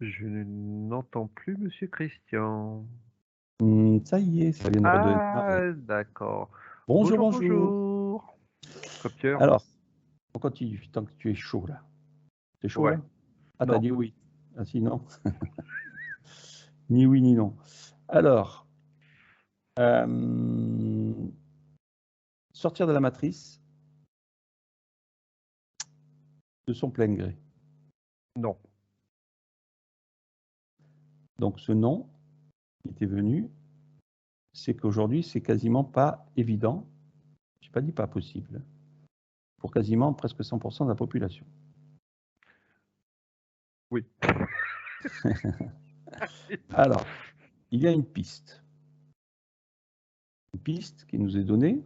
Je n'entends plus Monsieur Christian. Ça y est, ça vient de redémarrer. Ah, d'accord. Bonjour, Bonjour, bonjour. bonjour. Copter. Alors, on continue, tant que tu es chaud là. T'es chaud Ouais. là? Ah, t'as Non. dit oui. Ah si, non. Ni oui, ni non. Alors, sortir de la matrice de son plein gré. Non. Donc ce non qui était venu, c'est qu'aujourd'hui, c'est quasiment pas évident, je n'ai pas dit pas possible, pour quasiment presque 100% de la population. Oui. Alors, il y a une piste. Une piste qui nous est donnée,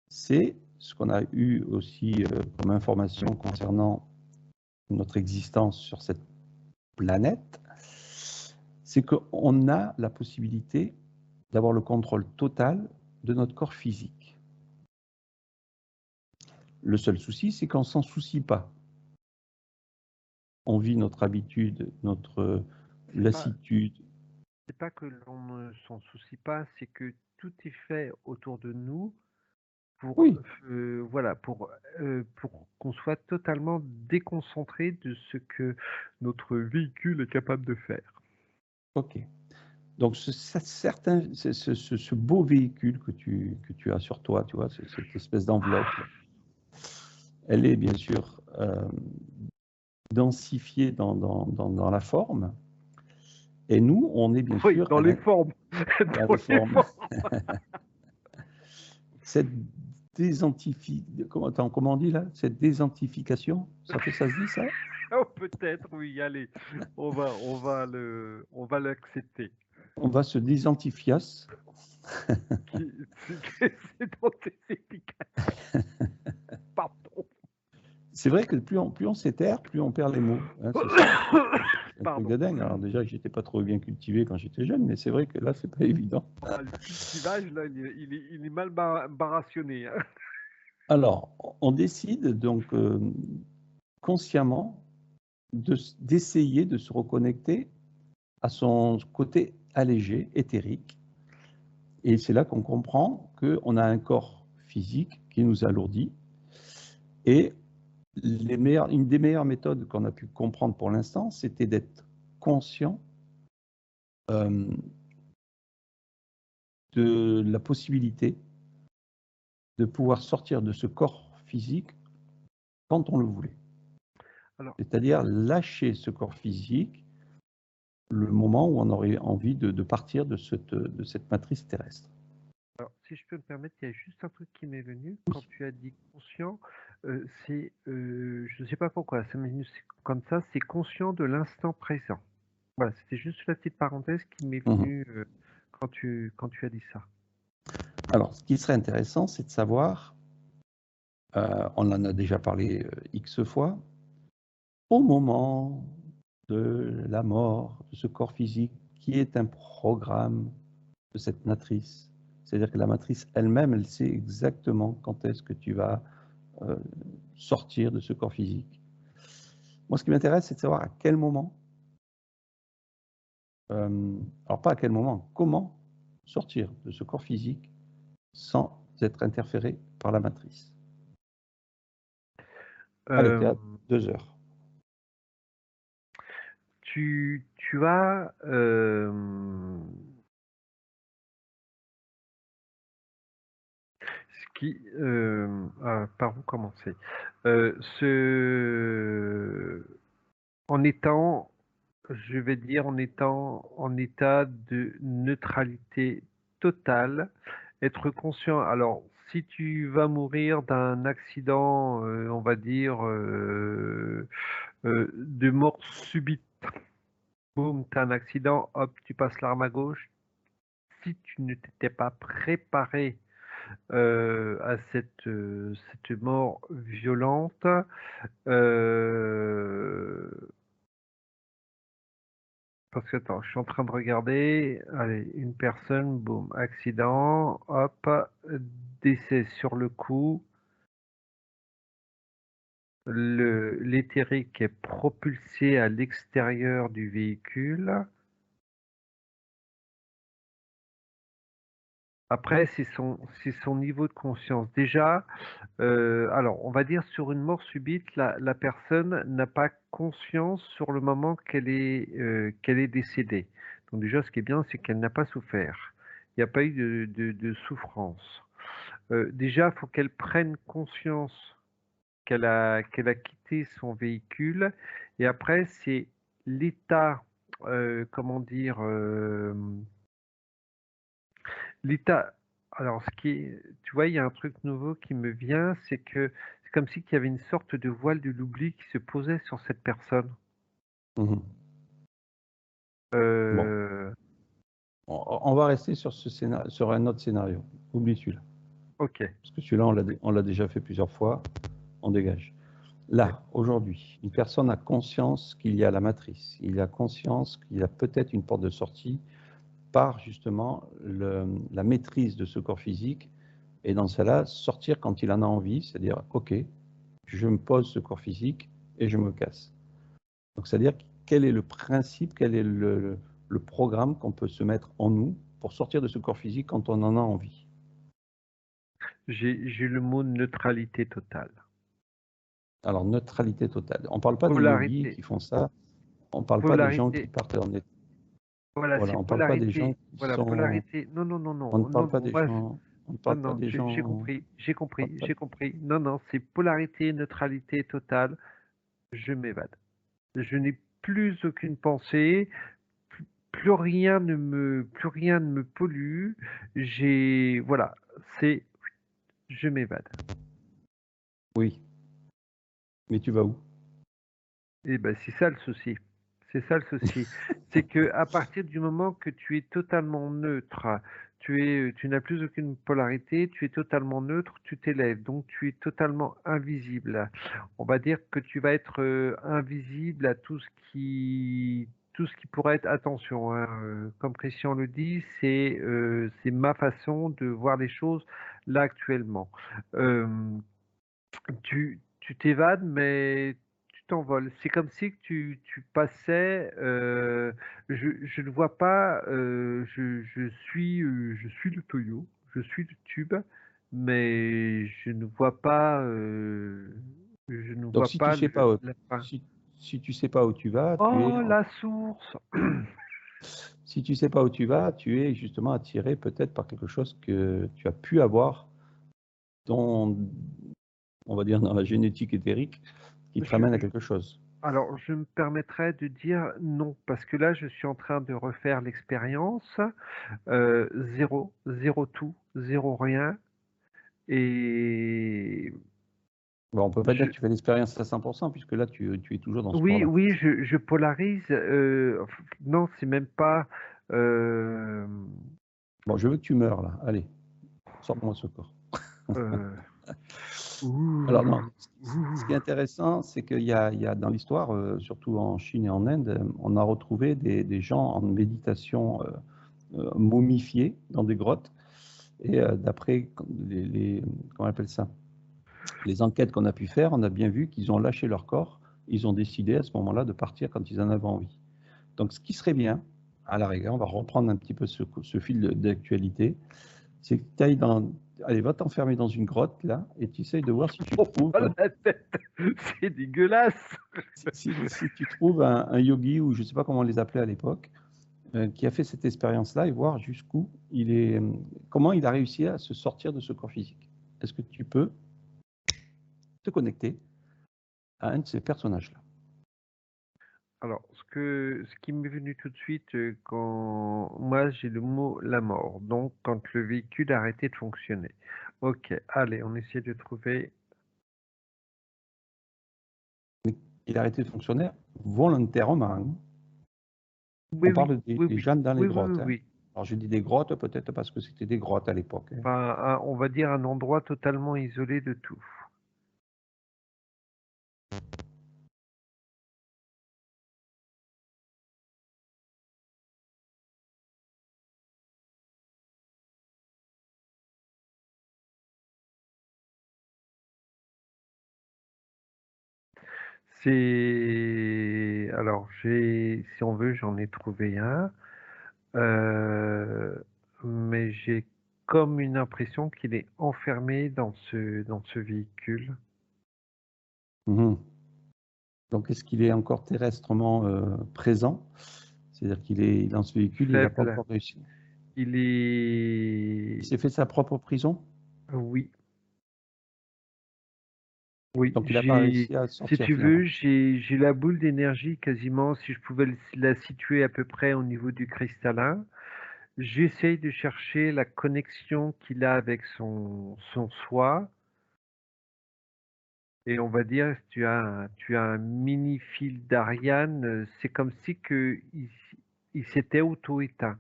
c'est ce qu'on a eu aussi comme information concernant notre existence sur cette planète, c'est qu'on a la possibilité d'avoir le contrôle total de notre corps physique. Le seul souci, c'est qu'on ne s'en soucie pas. On vit notre habitude, notre lassitude. C'est pas que l'on ne s'en soucie pas, c'est que tout est fait autour de nous pour, Oui, voilà, pour qu'on soit totalement déconcentré de ce que notre véhicule est capable de faire. ok. Donc ce beau véhicule que tu as sur toi, tu vois, cette espèce d'enveloppe, elle est bien sûr densifiée dans la forme. Et nous, on est bien Oui, sûr dans les formes. dans Dans les les formes. formes. Cette comment on dit là? Cette désantification, ça se dit ça? Oh, peut-être, oui, allez, on va l'accepter. On va se désantifias. C'est dans tes efficaces. Pardon. C'est vrai que plus on s'éterre, plus on perd les mots. Hein, c'est un truc Pardon. de dingue. Alors déjà que j'étais pas trop bien cultivé quand j'étais jeune, mais c'est vrai que là, c'est pas évident. Ah, le cultivage, là, il est mal barationné, hein. Alors, on décide donc consciemment d'essayer de se reconnecter à son côté allégé, éthérique. Et c'est là qu'on comprend qu'on a un corps physique qui nous alourdit. Et une des meilleures méthodes qu'on a pu comprendre pour l'instant, c'était d'être conscient euh, de la possibilité de pouvoir sortir de ce corps physique quand on le voulait. Alors, C'est-à-dire lâcher ce corps physique le moment où on aurait envie de partir de cette matrice terrestre. si je peux me permettre, il y a juste un truc qui m'est venu quand Oui. tu as dit conscient. Je ne sais pas pourquoi, ça m'est venu comme ça, c'est conscient de l'instant présent. Voilà, c'était juste la petite parenthèse qui m'est Mhm. venue quand tu as dit ça. Alors, ce qui serait intéressant, c'est de savoir, on en a déjà parlé X fois, au moment de la mort de ce corps physique, qui est un programme de cette matrice. C'est-à-dire que la matrice elle-même, elle sait exactement quand est-ce que tu vas euh, sortir de ce corps physique. Moi, ce qui m'intéresse, c'est de savoir à quel moment, alors pas à quel moment, comment sortir de ce corps physique sans être interféré par la matrice. Allez, tu es Euh, à 2 heures. tu as par où commencer? En étant, je vais dire, en étant en état de neutralité totale, être conscient. Alors, si tu vas mourir d'un accident, on va dire, de mort subite, boum, tu as un accident, hop, tu passes l'arme à gauche. Si tu ne t'étais pas préparé à cette mort violente, parce que attends, je suis en train de regarder. Allez, une personne, boum, accident, hop, décès sur le coup. l'éthérique est propulsé à l'extérieur du véhicule. Après, c'est son niveau de conscience. Déjà, alors, on va dire sur une mort subite, la personne n'a pas conscience sur le moment qu'elle est décédée. Donc déjà, ce qui est bien, c'est qu'elle n'a pas souffert. Il n'y a pas eu de souffrance. Déjà, il faut qu'elle prenne conscience qu'elle a quitté son véhicule. Et après, c'est l'état, comment dire, l'état. Alors, tu vois, il y a un truc nouveau qui me vient, c'est que c'est comme si qu'il y avait une sorte de voile de l'oubli qui se posait sur cette personne. Mhm. Bon, Euh, on va rester sur ce scénario, sur un autre scénario. Oublie celui-là. ok, Parce que celui-là, on l'a déjà fait plusieurs fois. On dégage. ouais. Là, aujourd'hui, une personne a conscience qu'il y a la matrice. Il a conscience qu'il y a peut-être une porte de sortie par justement la maîtrise de ce corps physique. Et dans cela, sortir quand il en a envie, c'est-à-dire, OK, je me pose ce corps physique et je me casse. Donc, c'est-à-dire, quel est le principe, quel est le programme qu'on peut se mettre en nous pour sortir de ce corps physique quand on en a envie? J'ai le mot neutralité totale. Alors, neutralité totale. On ne parle pas des yogis Polarité, qui font ça, on ne parle pas des gens qui polarité. partent en état. Voilà, Voilà, c'est on ne parle pas des gens polarité. qui Voilà, sont. polarité. Non, non, non, On ne non, parle non, pas non. des Moi, gens. On ne non, parle pas non, des j'ai gens. compris, On parle pas- j'ai compris. Non, non, c'est polarité, neutralité totale. Je m'évade. Je n'ai plus aucune pensée. Plus rien ne me pollue. Voilà, c'est, je m'évade. Oui, mais tu vas où? Et ben, c'est ça le souci. C'est ça le souci. C'est que à partir du moment que tu es totalement neutre, tu n'as plus aucune polarité, tu es totalement neutre, tu t'élèves, donc tu es totalement invisible. On va dire que tu vas être invisible à tout ce qui pourrait être, attention, hein, comme Christian le dit, c'est ma façon de voir les choses là actuellement. Euh, tu t'évades, mais tu t'envoles. C'est comme si que tu passais, je ne vois pas, je suis le Toyo, je suis le tube, mais je ne Donc, vois si tu pas sais pas où, la fin. si tu sais pas où tu vas, Oh, la source! si tu sais pas où tu vas, tu es justement attiré peut-être par quelque chose que tu as pu avoir dans, on va dire, dans la génétique éthérique qui te Je, ramène à quelque chose. alors, je me permettrais de dire non, parce que là, je suis en train de refaire l'expérience. Zéro, zéro tout, zéro rien. Et Bon, on peut pas dire je, que tu fais l'expérience à 100% puisque là, tu es toujours dans ce oui, corps-là. oui, je polarise. Non, c'est même pas. euh, Bon, je veux que tu meurs là. Allez, sors-moi ce corps. euh, Alors non, ouh, ce qui est ouh. intéressant, c'est il y a dans l'histoire, surtout en Chine et en Inde, on a retrouvé des gens en méditation momifiés dans des grottes. Et d'après comment on appelle ça, les enquêtes qu'on a pu faire, on a bien vu qu'ils ont lâché leur corps. Ils ont décidé à ce moment-là de partir quand ils en avaient envie. Donc, ce qui serait bien, à la rigueur, on va reprendre un petit peu ce fil d'actualité, c'est que tu ailles dans. Allez, va t'enfermer dans une grotte, là, et tu essayes de voir si tu Oh, trouves, pas la tête, c'est dégueulasse. si tu trouves un yogi, ou je ne sais pas comment on les appelait à l'époque, qui a fait cette expérience-là et voir jusqu'où il est, comment il a réussi à se sortir de ce corps physique. Est-ce que tu peux te connecter à un de ces personnages-là? Alors, ce qui m'est venu tout de suite quand moi j'ai le mot la mort, donc quand le véhicule a arrêté de fonctionner. Ok, allez, on essaie de trouver. Il a arrêté de fonctionner volontairement. Oui, On oui, parle oui, des oui, gens dans les oui, oui, oui, grottes, hein. oui. Alors, je dis des grottes peut-être parce que c'était des grottes à l'époque, hein. Enfin, on va dire un endroit totalement isolé de tout. Alors, si on veut, j'en ai trouvé un, euh, mais j'ai comme une impression qu'il est enfermé dans ce véhicule. Mhm. Donc, est-ce qu'il est encore terrestrement présent? C'est-à-dire qu'il est dans ce véhicule, il n'a pas Faible. encore réussi. Il Il est... s'est fait sa propre prison, Oui, oui. donc il n'a pas réussi à Si sortir tu veux, finalement. j'ai la boule d'énergie quasiment, si je pouvais la situer à peu près au niveau du cristallin. J'essaye de chercher la connexion qu'il a avec son soi. Et on va dire, tu as un mini fil d'Ariane, c'est comme si il s'était auto-éteint,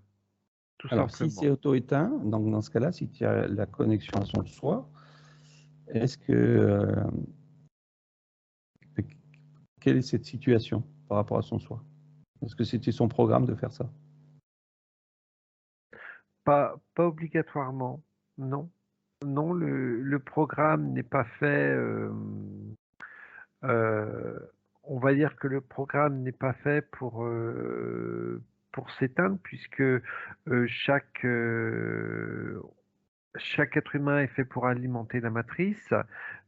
tout Alors, si c'est simplement. auto-éteint, donc dans ce cas-là, si tu as la connexion à son soi, est-ce que quelle est cette situation par rapport à son soi? Est-ce que c'était son programme de faire ça? Pas obligatoirement, non. Non, le programme n'est pas fait. Euh, on va dire que le programme n'est pas fait pour s'éteindre, puisque chaque être humain est fait pour alimenter la matrice.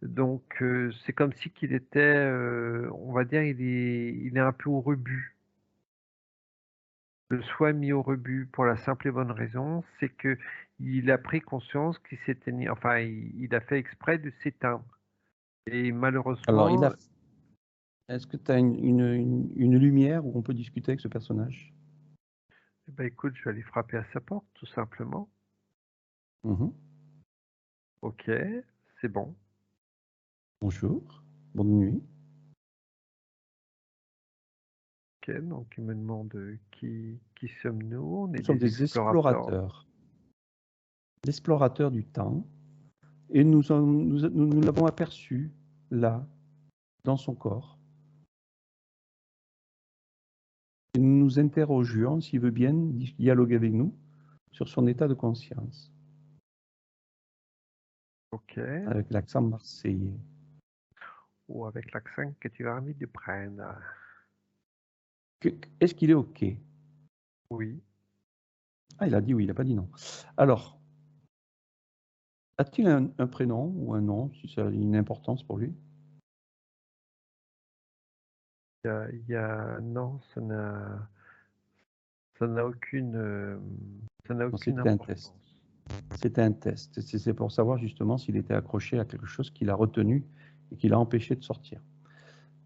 Donc, c'est comme si qu'il était, on va dire, il est un peu au rebut. Le soi est mis au rebut pour la simple et bonne raison, c'est que il a pris conscience qu'il s'éteignait, enfin, il a fait exprès de s'éteindre. Et Alors, malheureusement, est-ce que tu as une lumière où on peut discuter avec ce personnage? eh ben, écoute, je vais aller frapper à sa porte, tout simplement. Mhm. Ok, c'est bon. Bonjour, bonne nuit. Ok, donc il me demande qui sommes-nous? On est Nous sommes des des explorateurs. explorateurs du temps, et nous l'avons aperçu là, dans son corps. Et nous nous interrogions s'il veut bien dialoguer avec nous sur son état de conscience, Ok, avec l'accent marseillais. ou avec l'accent que tu as envie de prendre. Est-ce qu'il est OK? Oui, Ah, il a dit oui, il n'a pas dit non. Alors, a-t-il un prénom ou un nom, si ça a une importance pour lui? non, ça n'a aucune, ça n'a Non, aucune c'était un test. importance. C'était un test. C'est pour savoir justement s'il était accroché à quelque chose qui l'a retenu et qui l'a empêché de sortir.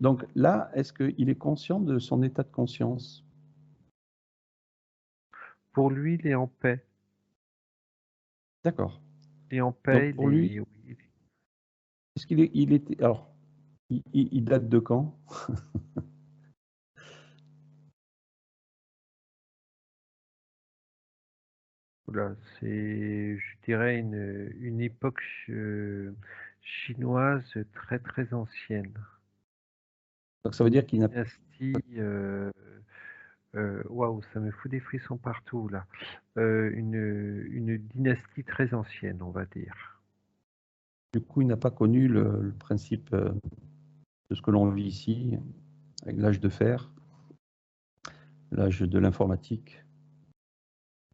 Donc là, est-ce qu'il est conscient de son état de conscience? Pour lui, il est en paix. D'accord. Il est en Donc paix, pour lui, oui. est-ce qu'il était... Alors, il date de quand? Oula, c'est, je dirais, une époque chinoise très très ancienne. Donc ça veut Une dire qu'il n'a... dynastie, waouh, ça me fout des frissons partout là. Une dynastie très ancienne, on va dire. Du coup, il n'a pas connu le principe de ce que l'on vit ici, avec l'âge de fer, l'âge de l'informatique.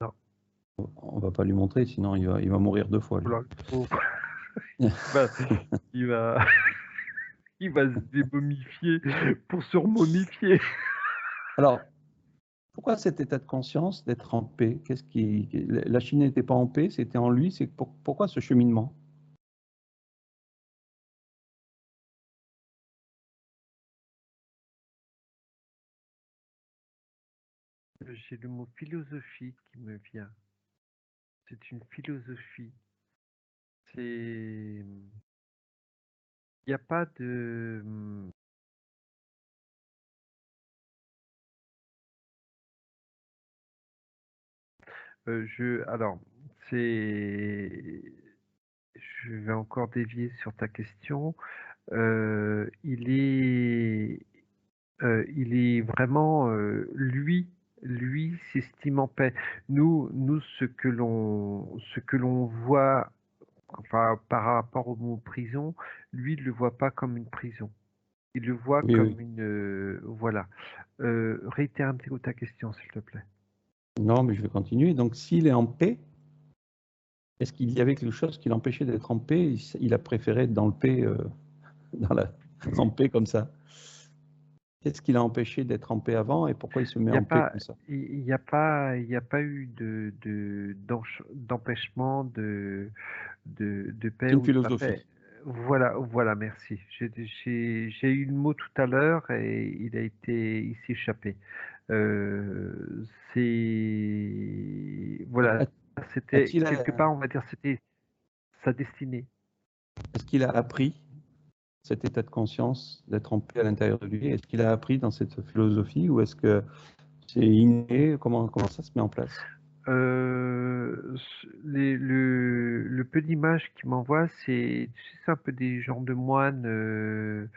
Non, On ne va pas lui montrer, sinon il va mourir 2 fois, lui. oula, le pauvre. Bah, il va, il va se démomifier pour se remomifier. Alors, pourquoi cet état de conscience d'être en paix? La Chine n'était pas en paix, c'était en lui. Pourquoi ce cheminement? J'ai le mot philosophie qui me vient. C'est une philosophie. C'est, il n'y a pas de, alors, c'est, je vais encore dévier sur ta question. Il est vraiment, lui s'estime en paix. Nous, ce que l'on voit, enfin, par rapport au mot prison, lui, il le voit pas comme une prison. Il le voit Oui, oui. comme une... voilà. Réitère un petit peu ta question, s'il te plaît. Non, mais je vais continuer. Donc, s'il est en paix, est-ce qu'il y avait quelque chose qui l'empêchait d'être en paix? Il a préféré être dans le paix, dans la, en paix comme ça. Qu'est-ce qui l'a empêché d'être en paix avant et pourquoi il se met Il n'y a en paix pas, comme ça? il y a pas eu d'empêchement de paix C'est une ou de pas paix. philosophie. Voilà, voilà, merci. J'ai eu le mot tout à l'heure et il s'est échappé. Voilà, c'était A-t-il, quelque part, on va dire, c'était sa destinée. est-ce qu'il a appris cet état de conscience d'être en paix à l'intérieur de lui? Est-ce qu'il a appris dans cette philosophie ou est-ce que c'est inné? Comment ça se met en place? Le peu d'images qu'il m'envoie, c'est, tu sais, c'est un peu des genres de moines.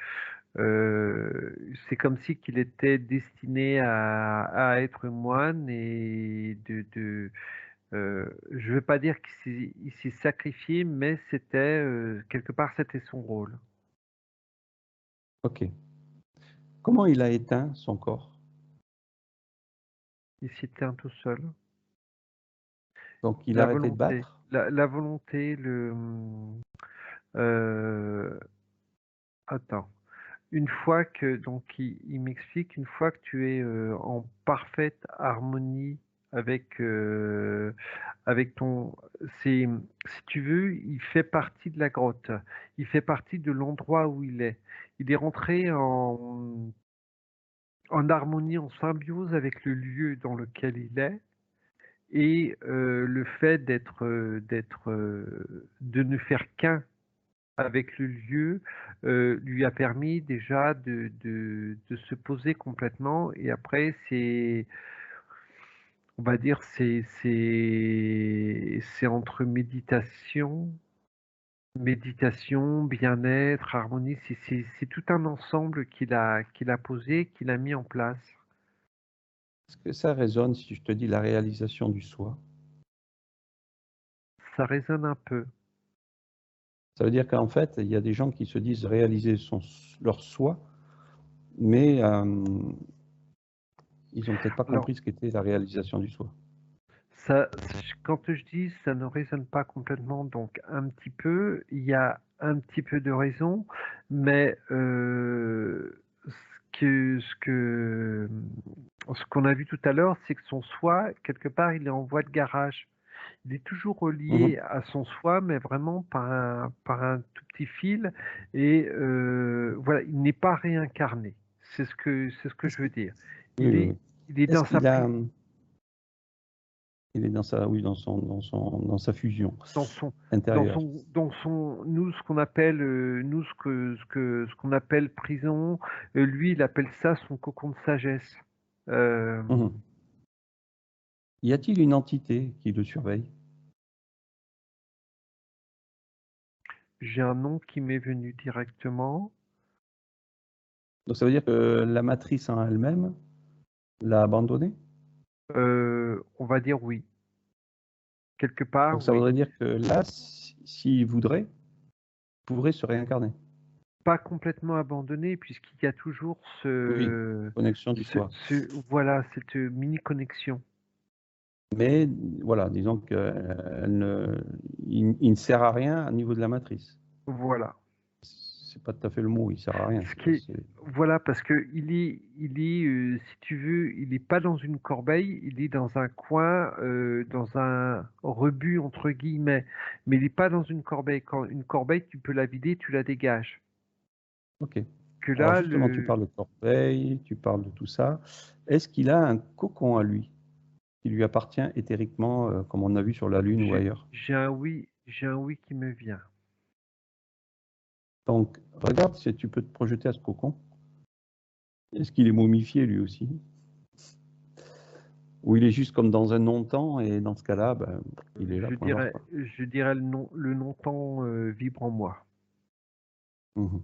C'est comme si qu'il était destiné à être moine et je veux pas dire il s'est sacrifié, mais c'était quelque part c'était son rôle. Ok. Comment il a éteint son corps? Il s'éteint tout seul. Donc il a La arrêté de volonté, battre? la volonté, euh, attends. Une fois que, donc il m'explique, une fois que tu es en parfaite harmonie avec ton, si tu veux, il fait partie de la grotte, il fait partie de l'endroit où il est. Il est rentré en harmonie, en symbiose avec le lieu dans lequel il est. Et le fait de ne faire qu'un avec le lieu lui a permis déjà de se poser complètement. Et après, on va dire, c'est entre méditation, bien-être, harmonie. C'est tout un ensemble qu'il a posé, qu'il a mis en place. Est-ce que ça résonne si je te dis la réalisation du soi? Ça résonne un peu. Ça veut dire qu'en fait, il y a des gens qui se disent réaliser leur soi, mais ils n'ont peut-être pas Alors, compris ce qu'était la réalisation du soi. ça, quand je dis ça ne résonne pas complètement, donc un petit peu, il y a un petit peu de raison, mais ce qu'on a vu tout à l'heure, c'est que son soi, quelque part, il est en voie de garage. Il est toujours Mhm. relié à son soi, mais vraiment par un tout petit fil, et voilà, il n'est pas réincarné. C'est ce que Est-ce je veux que- dire. Oui, Il oui, est, oui. il est Est-ce dans sa qu'il a, prise. il est dans sa, oui, dans sa fusion intérieure. Dans son, nous, ce qu'on appelle, nous, ce qu'on appelle prison, lui, il appelle ça son cocon de sagesse. Euh, Mhm. Y a-t-il une entité qui le surveille? j'ai un nom qui m'est venu directement. Donc ça veut dire que la matrice en elle-même l'a abandonné? On va dire oui. Quelque part, Donc ça oui. voudrait dire que là, s'il voudrait, il pourrait se réincarner. Pas complètement abandonné, puisqu'il y a toujours Oui, connexion du soi. voilà, cette mini connexion. Mais voilà, disons qu'il il ne sert à rien au niveau de la matrice. Voilà. C'est pas tout à fait le mot, il sert à rien. Ce qui est, voilà, parce que il est, si tu veux, il n'est pas dans une corbeille, il est dans un coin, dans un rebut entre guillemets, mais il n'est pas dans une corbeille. Quand une corbeille, tu peux la vider, tu la dégages. Ok. Que Alors là, justement, tu parles de corbeille, tu parles de tout ça. Est-ce qu'il a un cocon à lui qui lui appartient éthériquement, comme on a vu sur la Lune ou ailleurs? j'ai un oui qui me vient. Donc, regarde si tu peux te projeter à ce cocon. Est-ce qu'il est momifié lui aussi? Ou il est juste comme dans un non-temps et dans ce cas-là, ben, il est là, point barre, quoi. Je dirais le non-temps vibre en moi. Mhm.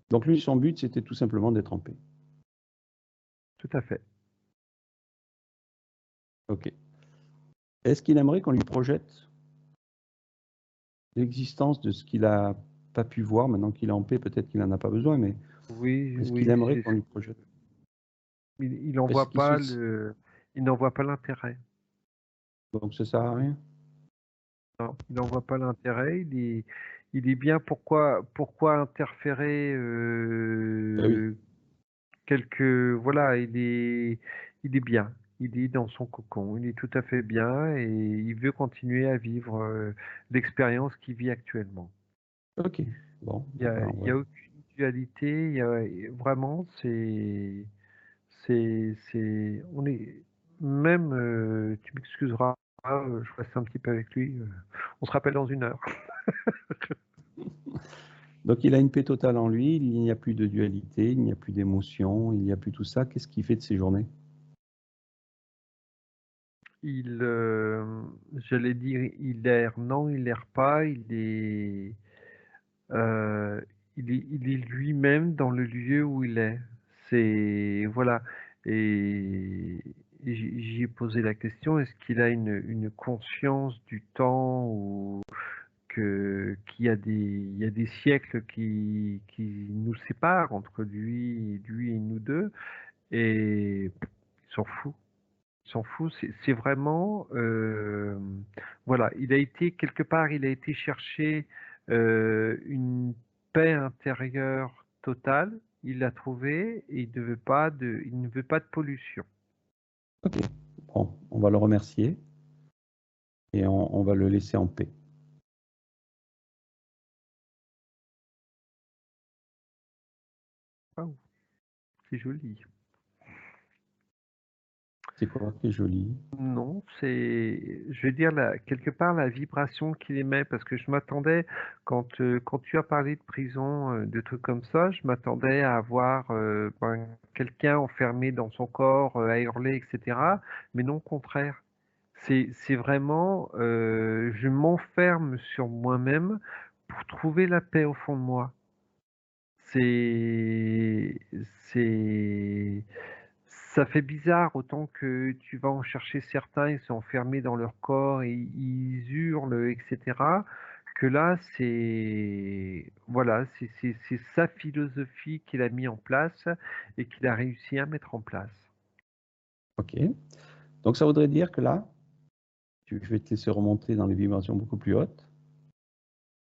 Donc lui, son but, c'était tout simplement d'être en paix. Tout à fait. Ok. Est-ce qu'il aimerait qu'on lui projette l'existence de ce qu'il a pas pu voir. Maintenant qu'il est en paix, peut-être qu'il n'en a pas besoin, mais Oui, est-ce qu'il oui, aimerait c'est qu'on lui projette? il n'en Est-ce voit qu'il se... pas il n'en voit pas l'intérêt. Donc ça sert à rien? Non, il n'en voit pas l'intérêt. Il est bien. Pourquoi interférer Ben oui. voilà, il est bien. Il est dans son cocon. Il est tout à fait bien et il veut continuer à vivre l'expérience qu'il vit actuellement. Ok. Bon, Il y a, ben, il y a aucune dualité. Vraiment, on est même. Tu m'excuseras. Je reste un petit peu avec lui. On se rappelle dans 1 heure. donc il a une paix totale en lui, il n'y a plus de dualité, il n'y a plus d'émotion, il n'y a plus tout ça. Qu'est-ce qu'il fait de ses journées? Il, j'allais dire, il erre. Non, il erre pas. Euh, il est lui-même dans le lieu où il est. C'est, voilà. Et j'y ai posé la question, est-ce qu'il a une conscience du temps ou qu'il y a il y a des siècles qui nous séparent entre lui et nous deux, et il s'en fout. Il s'en fout. C'est vraiment, voilà, il a été quelque part, il a été chercher une paix intérieure totale. Il l'a trouvée et il ne veut pas de pollution. Ok. Bon, on va le remercier et on va le laisser en paix. Waouh, c'est joli. C'est quoi qui est joli? Non, je vais dire, quelque part, la vibration qu'il émet, parce que je m'attendais, quand tu as parlé de prison, de trucs comme ça, je m'attendais à avoir quelqu'un enfermé dans son corps, à hurler, etc. Mais non, au contraire. C'est vraiment, je m'enferme sur moi-même pour trouver la paix au fond de moi. C'est, c'est, Ça fait bizarre, autant que tu vas en chercher certains, ils sont enfermés dans leur corps et ils hurlent, etc. Que là, voilà, c'est sa philosophie qu'il a mis en place et qu'il a réussi à mettre en place. Ok. Donc ça voudrait dire que là, je vais te laisser remonter dans les vibrations beaucoup plus hautes,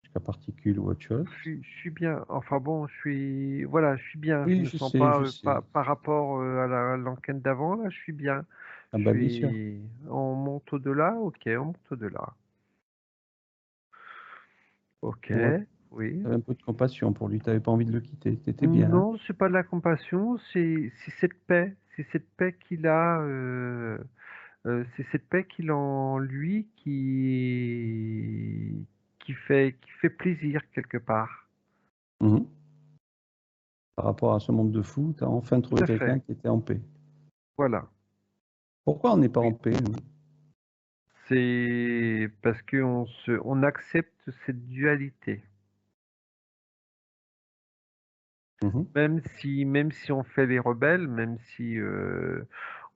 jusqu'à particules ou autre chose. Je suis bien. Enfin bon, voilà, je suis bien. Je Oui, me je sens sais, pas, je sais. par rapport à l'enquête d'avant, là, je suis bien. Ah bah bien sûr. On monte au-delà, ok, on monte au-delà. Ok, Ouais, oui. t'avais un peu de compassion pour lui, t'avais pas envie de le quitter, t'étais bien, hein? Non, c'est pas de la compassion, c'est cette paix. C'est cette paix qu'il a, c'est cette paix qu'il a en lui qui fait plaisir quelque part. Mhm. Par rapport à ce monde de fou, t'as enfin Tout trouvé à fait. quelqu'un qui était en paix. Voilà. Pourquoi on n'est pas en Oui. paix, nous? C'est parce on accepte cette dualité. Mhm. Même si on fait les rebelles, même si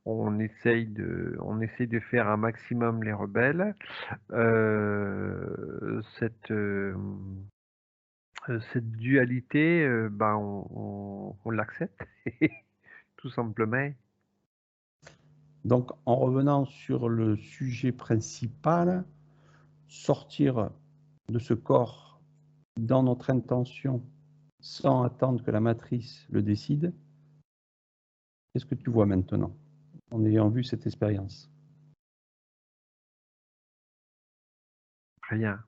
on essaye de faire un maximum les rebelles, cette dualité, ben, on l'accepte, tout simplement. Donc, en revenant sur le sujet principal, sortir de ce corps dans notre intention sans attendre que la matrice le décide, qu'est-ce que tu vois maintenant, en ayant vu cette expérience? Rien.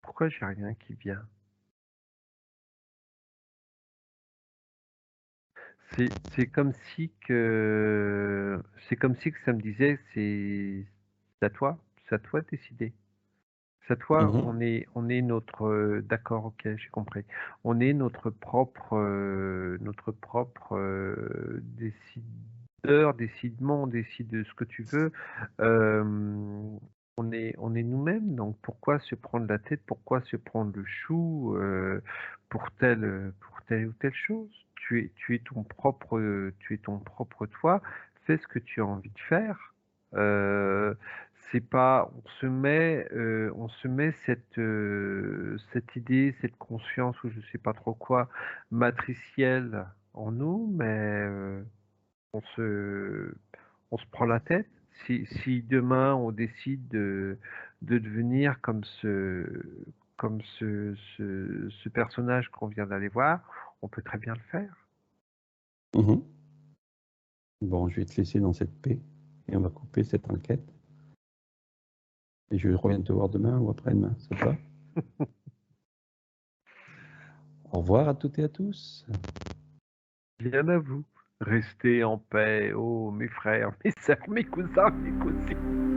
Pourquoi j'ai rien qui vient? C'est comme si que ça me disait, c'est à toi, c'est à toi de décider. C'est à toi, Mhm. on est notre, d'accord, ok, j'ai compris. On est notre propre décideur, décidement, on décide de ce que tu veux. Euh, on est nous-mêmes, donc pourquoi se prendre la tête, pourquoi se prendre le chou pour telle ou telle chose? Tu es ton propre toi, fais ce que tu as envie de faire. Euh, C'est pas on se met cette idée, cette conscience ou je sais pas trop quoi, matricielle en nous, mais on se on se prend la tête. Si demain on décide de devenir comme ce personnage qu'on vient d'aller voir, on peut très bien le faire. Mhm. Bon, je vais te laisser dans cette paix et on va couper cette enquête. Et je reviens te voir demain ou après-demain, ça te va? Au revoir à toutes et à tous. Bien à vous. Restez en paix, oh mes frères, mes sœurs, mes cousins, mes cousines.